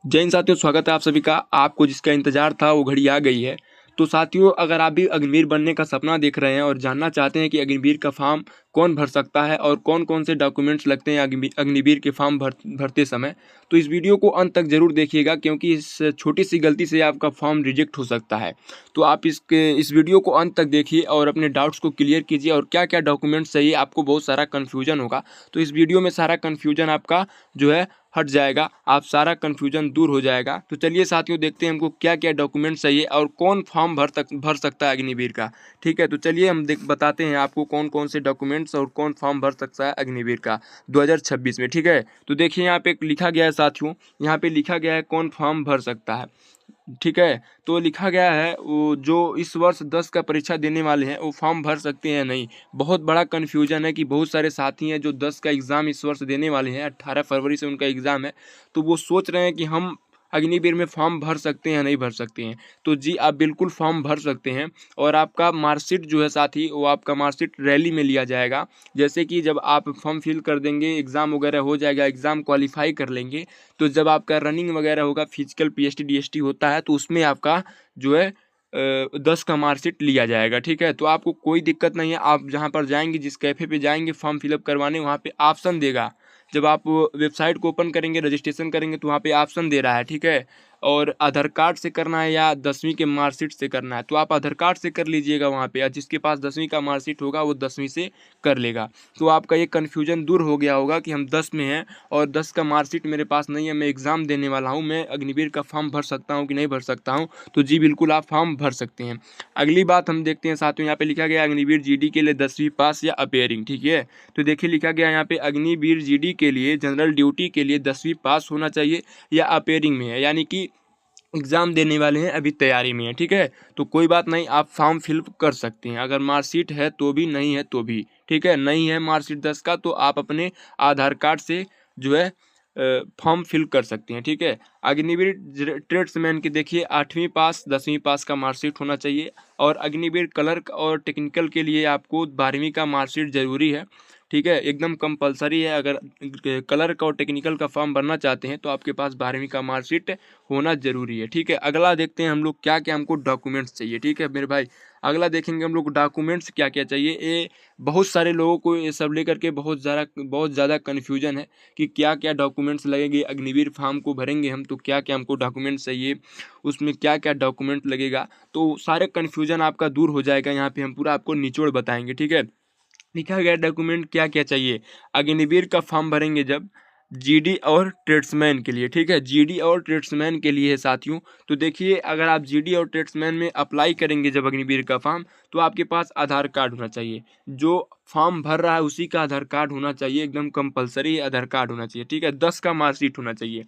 जय हिंद साथियों, स्वागत है आप सभी का। आपको जिसका इंतजार था वो घड़ी आ गई है। तो साथियों, अगर आप भी अग्निवीर बनने का सपना देख रहे हैं और जानना चाहते हैं कि अग्निवीर का फॉर्म कौन भर सकता है और कौन कौन से डॉक्यूमेंट्स लगते हैं अग्निवीर के फॉर्म भरते समय, तो इस वीडियो को अंत तक जरूर देखिएगा, क्योंकि इस छोटी सी गलती से आपका फॉर्म रिजेक्ट हो सकता है। तो आप इस वीडियो को अंत तक देखिए और अपने डाउट्स को क्लियर कीजिए और क्या क्या डॉक्यूमेंट्स चाहिए। आपको बहुत सारा कन्फ्यूजन होगा, तो इस वीडियो में सारा कन्फ्यूजन आपका जो है हट जाएगा, आप सारा कन्फ्यूजन दूर हो जाएगा। तो चलिए साथियों, देखते हैं हमको क्या क्या डॉक्यूमेंट चाहिए और कौन फॉर्म भर सकता है अग्निवीर का। ठीक है, तो चलिए हम बताते हैं आपको कौन कौन से डॉक्यूमेंट्स और कौन फॉर्म भर सकता है अग्निवीर का 2026 में। ठीक है, तो देखिए यहाँ पे लिखा गया है साथियों, यहाँ पे लिखा गया है कौन फॉर्म भर सकता है। ठीक है, तो लिखा गया है वो जो इस वर्ष 10 का परीक्षा देने वाले हैं वो फॉर्म भर सकते हैं नहीं। बहुत बड़ा कन्फ्यूजन है कि बहुत सारे साथी हैं जो 10 का एग्ज़ाम इस वर्ष देने वाले हैं, 18 फरवरी से उनका एग्ज़ाम है। तो वो सोच रहे हैं कि हम अग्निवीर में फॉर्म भर सकते हैं या नहीं भर सकते हैं। तो जी, आप बिल्कुल फॉर्म भर सकते हैं। और आपका मार्कशीट जो है साथी, वो आपका मार्कशीट रैली में लिया जाएगा। जैसे कि जब आप फॉर्म फिल कर देंगे, एग्ज़ाम वगैरह हो जाएगा, एग्ज़ाम क्वालिफाई कर लेंगे, तो जब आपका रनिंग वगैरह होगा, फिजिकल पीएचटी डीएसटी होता है, तो उसमें आपका जो है 10 का मार्कशीट लिया जाएगा। ठीक है, तो आपको कोई दिक्कत नहीं है। आप जहाँ पर जाएंगे, जिस कैफ़े पे जाएंगे फॉर्म फिलअप करवाने, वहाँ पे ऑप्शन देगा। जब आप वेबसाइट को ओपन करेंगे, रजिस्ट्रेशन करेंगे, तो वहाँ पे ऑप्शन दे रहा है। ठीक है, और आधार कार्ड से करना है या 10वीं के मार्कशीट से करना है, तो आप आधार कार्ड से कर लीजिएगा वहाँ पे। जिसके पास 10वीं का मार्कशीट होगा वो 10वीं से कर लेगा। तो आपका ये कन्फ्यूजन दूर हो गया होगा कि हम 10 में हैं और 10 का मार्कशीट मेरे पास नहीं है, मैं एग्ज़ाम देने वाला हूँ, मैं अग्निवीर का फॉर्म भर सकता हूँ कि नहीं भर सकता हूँ। तो जी बिल्कुल, आप फॉर्म भर सकते हैं। अगली बात हम देखते हैं साथियों, यहाँ पे लिखा गया अग्निवीर जीडी के लिए 10वीं पास या अपेयरिंग। ठीक है, तो देखिए लिखा गया यहाँ पे अग्निवीर जीडी के लिए जनरल ड्यूटी के लिए 10वीं पास होना चाहिए या अपेयरिंग में है, यानी कि एग्ज़ाम देने वाले हैं, अभी तैयारी में है। ठीक है, तो कोई बात नहीं, आप फॉर्म फिल कर सकते हैं। अगर मार्कशीट है तो भी, नहीं है तो भी। ठीक है, नहीं है मार्कशीट 10 का, तो आप अपने आधार कार्ड से जो है फॉर्म फिल कर सकते हैं। ठीक है, अग्निवीर ट्रेड्समैन की देखिए 8वीं पास 10वीं पास का मार्कशीट होना चाहिए। और अग्निवीर क्लर्क और टेक्निकल के लिए आपको 12वीं का मार्कशीट ज़रूरी है। ठीक है, एकदम कंपलसरी है। अगर क्लर्क और टेक्निकल का फॉर्म भरना चाहते हैं तो आपके पास 12वीं का मार्कशीट होना ज़रूरी है। ठीक है, अगला देखते हैं हम लोग क्या क्या हमको डॉक्यूमेंट्स चाहिए। ठीक है मेरे भाई, अगला देखेंगे हम लोग डॉक्यूमेंट्स क्या क्या चाहिए। ये बहुत सारे लोगों को ये सब लेकर के बहुत ज़्यादा कन्फ्यूजन है कि क्या क्या डॉक्यूमेंट्स लगेंगे। अग्निवीर फॉर्म को भरेंगे हम, तो क्या क्या हमको डॉक्यूमेंट्स चाहिए, उसमें क्या क्या डॉक्यूमेंट लगेगा, तो सारे कन्फ्यूजन आपका दूर हो जाएगा। यहाँ पे हम पूरा आपको निचोड़ बताएंगे। ठीक है, लिखा गया डॉक्यूमेंट क्या क्या चाहिए। अग्निवीर का फॉर्म भरेंगे जब जीडी और ट्रेड्समैन के लिए। ठीक है, जीडी और ट्रेड्समैन के लिए है साथियों। तो देखिए, अगर आप जीडी और ट्रेड्समैन में अप्लाई करेंगे जब अग्निवीर का फॉर्म, तो आपके पास आधार कार्ड होना चाहिए। जो फॉर्म भर रहा है उसी का आधार कार्ड होना चाहिए, एकदम कंपलसरी आधार कार्ड होना चाहिए। ठीक है, 10 का मार्कशीट होना चाहिए।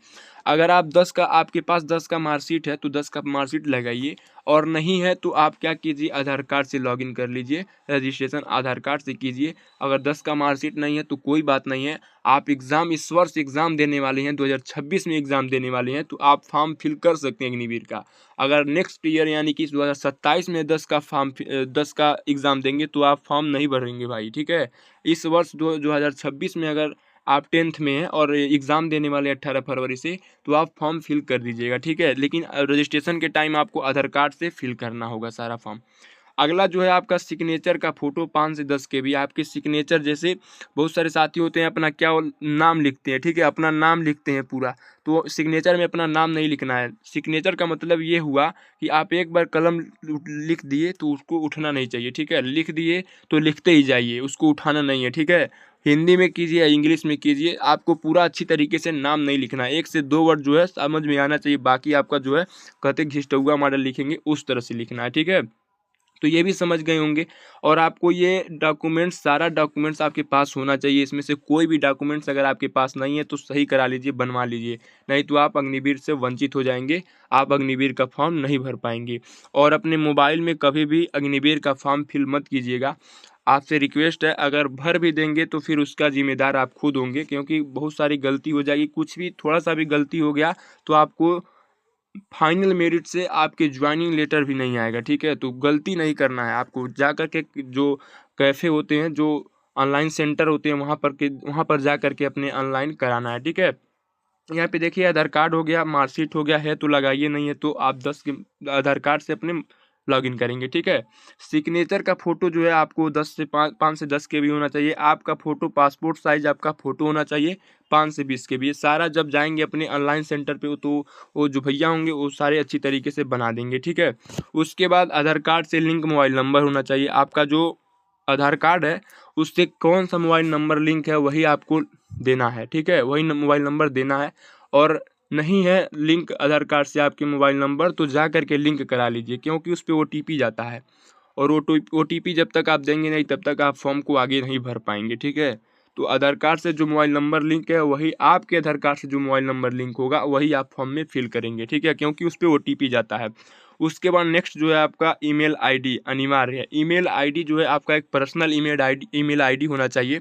अगर आपके पास 10 का मार्कशीट है तो 10 का मार्कशीट लगाइए, और नहीं है तो आप क्या कीजिए, आधार कार्ड से लॉगिन कर लीजिए, रजिस्ट्रेशन आधार कार्ड से कीजिए। अगर 10 का मार्कशीट नहीं है तो कोई बात नहीं है, आप इस वर्ष एग्ज़ाम देने वाले हैं, 2026 में एग्ज़ाम देने वाले हैं, तो आप फॉर्म फिल कर सकते हैं अग्निवीर का। अगर नेक्स्ट ईयर यानी कि 2027 में 10 का एग्ज़ाम देंगे तो आप फॉर्म नहीं भरेंगे भाई। ठीक है, इस वर्ष 2026 में अगर आप 10th में हैं और एग्ज़ाम देने वाले 18 फरवरी से, तो आप फॉर्म फिल कर दीजिएगा। ठीक है, लेकिन रजिस्ट्रेशन के टाइम आपको आधार कार्ड से फिल करना होगा सारा फॉर्म। अगला जो है आपका सिग्नेचर का फ़ोटो 5 से 10 के भी आपके सिग्नेचर। जैसे बहुत सारे साथी होते हैं अपना क्या नाम लिखते हैं। ठीक है, अपना नाम लिखते हैं पूरा, तो सिग्नेचर में अपना नाम नहीं लिखना है। सिग्नेचर का मतलब ये हुआ कि आप एक बार कलम लिख दिए तो उसको उठना नहीं चाहिए। ठीक है, लिख दिए तो लिखते ही जाइए, उसको उठाना नहीं है। ठीक है, हिंदी में कीजिए या इंग्लिश में कीजिए, आपको पूरा अच्छी तरीके से नाम नहीं लिखना है। 1 से 2 वर्ड जो है समझ में आना चाहिए, बाकी आपका जो है कहते घिस्टुआ मॉडल लिखेंगे उस तरह से लिखना है। ठीक है, तो ये भी समझ गए होंगे। और आपको ये सारा डॉक्यूमेंट्स आपके पास होना चाहिए। इसमें से कोई भी डॉक्यूमेंट्स अगर आपके पास नहीं है तो सही करा लीजिए, बनवा लीजिए, नहीं तो आप अग्निवीर से वंचित हो जाएंगे, आप अग्निवीर का फॉर्म नहीं भर पाएंगे। और अपने मोबाइल में कभी भी अग्निवीर का फॉर्म फिल मत कीजिएगा, आपसे रिक्वेस्ट है। अगर भर भी देंगे तो फिर उसका जिम्मेदार आप खुद होंगे, क्योंकि बहुत सारी गलती हो जाएगी। कुछ भी थोड़ा सा भी गलती हो गया तो आपको फाइनल मेरिट से आपके ज्वाइनिंग लेटर भी नहीं आएगा। ठीक है, तो गलती नहीं करना है आपको। जा कर के जो कैफ़े होते हैं, जो ऑनलाइन सेंटर होते हैं, वहाँ पर जा कर के अपने ऑनलाइन कराना है। ठीक है, यहाँ पे देखिए आधार कार्ड हो गया, मार्कशीट हो गया, है तो लगाइए, नहीं है तो आप 10 के आधार कार्ड से अपने लॉगिन करेंगे, ठीक है। सिग्नेचर का फोटो जो है आपको 10 से 5 से 10 के भी होना चाहिए। आपका फोटो पासपोर्ट साइज आपका फोटो होना चाहिए 5 से 20 के भी। ये सारा जब जाएंगे अपने ऑनलाइन सेंटर पे तो वो जो भैया होंगे वो सारे अच्छी तरीके से बना देंगे, ठीक है। उसके बाद आधार कार्ड से लिंक मोबाइल नंबर होना चाहिए। आपका जो आधार कार्ड है उससे कौन सा मोबाइल नंबर लिंक है वही आपको देना है, ठीक है, वही मोबाइल नंबर देना है। और नहीं है लिंक आधार कार्ड से आपके मोबाइल नंबर तो जा करके लिंक करा लीजिए, क्योंकि उस पर OTP जाता है और OTP जब तक आप देंगे नहीं तब तक आप फॉर्म को आगे नहीं भर पाएंगे, ठीक है। तो आधार कार्ड से जो मोबाइल नंबर लिंक है वही आपके आधार कार्ड से जो मोबाइल नंबर लिंक होगा वही आप फॉर्म में फिल करेंगे, ठीक है, क्योंकि उस पर OTP जाता है। उसके बाद नेक्स्ट जो है आपका ईमेल आईडी अनिवार्य है। ईमेल आईडी जो है आपका एक पर्सनल ईमेल आईडी होना चाहिए।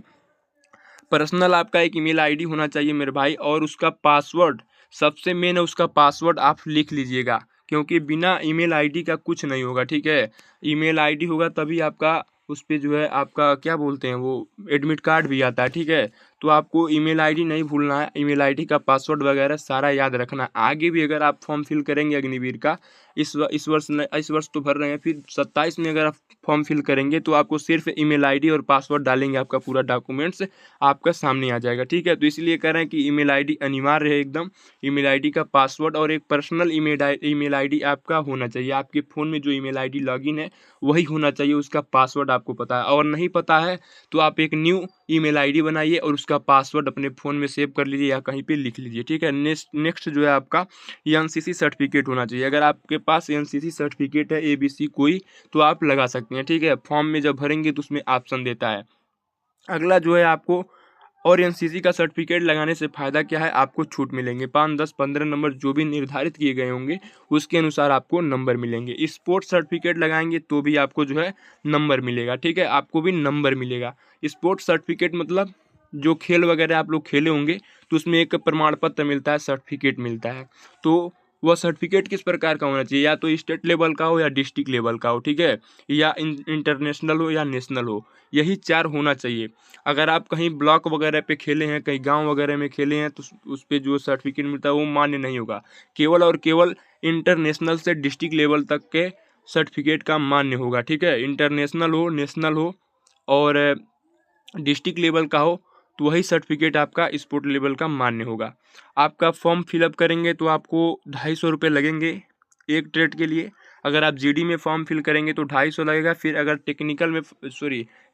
पर्सनल आपका एक ईमेल आईडी होना चाहिए मेरे भाई। और उसका पासवर्ड सबसे मेन है, उसका पासवर्ड आप लिख लीजिएगा, क्योंकि बिना ईमेल आईडी का कुछ नहीं होगा, ठीक है। ईमेल आईडी होगा तभी आपका उस पर जो है आपका क्या बोलते हैं वो एडमिट कार्ड भी आता है, ठीक है। तो आपको ईमेल आईडी नहीं भूलना है, ईमेल आईडी का पासवर्ड वगैरह सारा याद रखना है। आगे भी अगर आप फॉर्म फिल करेंगे अग्निवीर का इस वर्ष तो भर रहे हैं, फिर 27 में अगर आप फॉर्म फिल करेंगे तो आपको सिर्फ ईमेल आईडी और पासवर्ड डालेंगे, आपका पूरा डॉक्यूमेंट्स आपका सामने आ जाएगा, ठीक है। तो इसलिए कह रहे हैं कि ईमेल आईडी अनिवार्य है एकदम। ईमेल आईडी का पासवर्ड और एक पर्सनल ईमेल आईडी आपका होना चाहिए। आपके फ़ोन में जो ईमेल आईडी लॉगिन है वही होना चाहिए, उसका पासवर्ड आपको पता है। और नहीं पता है तो आप एक न्यू ईमेल आईडी बनाइए और उसका पासवर्ड अपने फ़ोन में सेव कर लीजिए या कहीं पे लिख लीजिए, ठीक है। नेक्स्ट जो है आपका NCC सर्टिफिकेट होना चाहिए। अगर आपके पास NCC सर्टिफिकेट है ABC कोई तो आप लगा सकते हैं, ठीक है। फॉर्म में जब भरेंगे तो उसमें ऑप्शन देता है। अगला जो है आपको और NCC का सर्टिफिकेट लगाने से फ़ायदा क्या है, आपको छूट मिलेंगे 5, 10, 15 नंबर जो भी निर्धारित किए गए होंगे उसके अनुसार आपको नंबर मिलेंगे। स्पोर्ट्स सर्टिफिकेट लगाएंगे तो भी आपको जो है नंबर मिलेगा, ठीक है, आपको भी नंबर मिलेगा। स्पोर्ट्स सर्टिफिकेट मतलब जो खेल वगैरह आप लोग खेले होंगे तो उसमें एक प्रमाण पत्र मिलता है, सर्टिफिकेट मिलता है। तो वह सर्टिफिकेट किस प्रकार का होना चाहिए, या तो स्टेट लेवल का हो या डिस्ट्रिक्ट लेवल का हो, ठीक है, या इंटरनेशनल हो या नेशनल हो, यही 4 होना चाहिए। अगर आप कहीं ब्लॉक वगैरह पे खेले हैं, कहीं गांव वगैरह में खेले हैं तो उस पे जो सर्टिफिकेट मिलता है वो मान्य नहीं होगा। केवल और केवल इंटरनेशनल से डिस्ट्रिक्ट लेवल तक के सर्टिफिकेट का मान्य होगा, ठीक है। इंटरनेशनल हो, नेशनल हो और डिस्ट्रिक्ट लेवल का हो तो वही सर्टिफिकेट आपका स्पोर्ट लेवल का मान्य होगा। आपका फॉर्म फिलअप करेंगे तो आपको 250 रुपये लगेंगे एक ट्रेड के लिए। अगर आप GD में फॉर्म फिल करेंगे तो 250 लगेगा। फिर अगर टेक्निकल में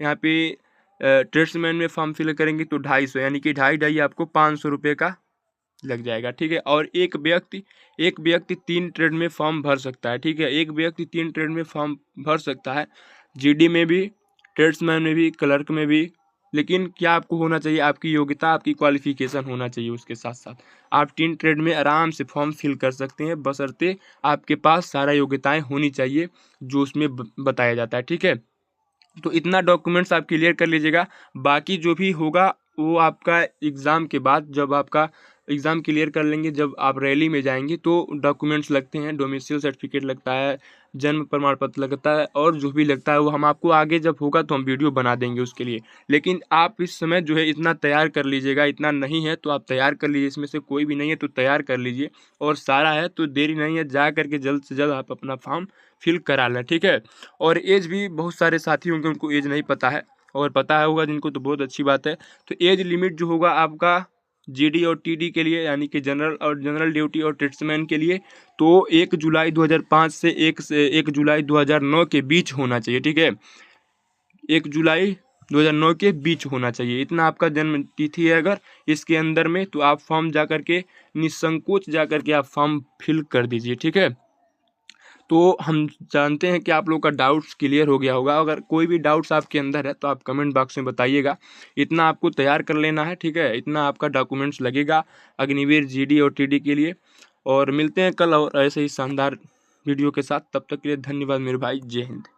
यहाँ पे ट्रेड्समैन में फॉर्म फिल करेंगे तो 250, यानी कि ढाई आपको 500 रुपये का लग जाएगा, ठीक है। और एक व्यक्ति 3 ट्रेड में फॉर्म भर सकता है, ठीक है। एक व्यक्ति 3 ट्रेड में फॉर्म भर सकता है, GD में भी, ट्रेड्समैन में भी, क्लर्क में भी। लेकिन क्या आपको होना चाहिए, आपकी योग्यता, आपकी क्वालिफिकेशन होना चाहिए। उसके साथ साथ आप 3 ट्रेड में आराम से फॉर्म फिल कर सकते हैं, बशर्ते आपके पास सारा योग्यताएं होनी चाहिए जो उसमें बताया जाता है, ठीक है। तो इतना डॉक्यूमेंट्स आप क्लियर कर लीजिएगा। बाकी जो भी होगा वो आपका एग्ज़ाम के बाद, जब आपका एग्ज़ाम क्लियर कर लेंगे, जब आप रैली में जाएंगे तो डॉक्यूमेंट्स लगते हैं, डोमिसाइल सर्टिफिकेट लगता है, जन्म प्रमाण पत्र लगता है, और जो भी लगता है वो हम आपको आगे जब होगा तो हम वीडियो बना देंगे उसके लिए। लेकिन आप इस समय जो है इतना तैयार कर लीजिएगा। इतना नहीं है तो आप तैयार कर लीजिए, इसमें से कोई भी नहीं है तो तैयार कर लीजिए, और सारा है तो देरी नहीं है, जा करके जल्द से जल्द आप अपना फॉर्म फिल करा लें, ठीक है। और एज भी बहुत सारे साथी होंगे उनको एज नहीं पता है, और पता होगा जिनको तो बहुत अच्छी बात है। तो एज लिमिट जो होगा आपका GD और TD के लिए, यानी कि जनरल ड्यूटी और ट्रेड्समैन के लिए, तो 1 जुलाई 2005 से 1 जुलाई 2009 के बीच होना चाहिए, ठीक है। 1 जुलाई 2009 के बीच होना चाहिए, इतना आपका जन्म तिथि है। अगर इसके अंदर में तो आप फॉर्म जा करके निसंकोच जा करके आप फॉर्म फिल कर दीजिए, ठीक है। तो हम जानते हैं कि आप लोग का डाउट्स क्लियर हो गया होगा। अगर कोई भी डाउट्स आपके अंदर है तो आप कमेंट बॉक्स में बताइएगा। इतना आपको तैयार कर लेना है, ठीक है, इतना आपका डॉक्यूमेंट्स लगेगा अग्निवीर GD और TD के लिए। और मिलते हैं कल और ऐसे ही शानदार वीडियो के साथ। तब तक के लिए धन्यवाद मेरे भाई। जय हिंद।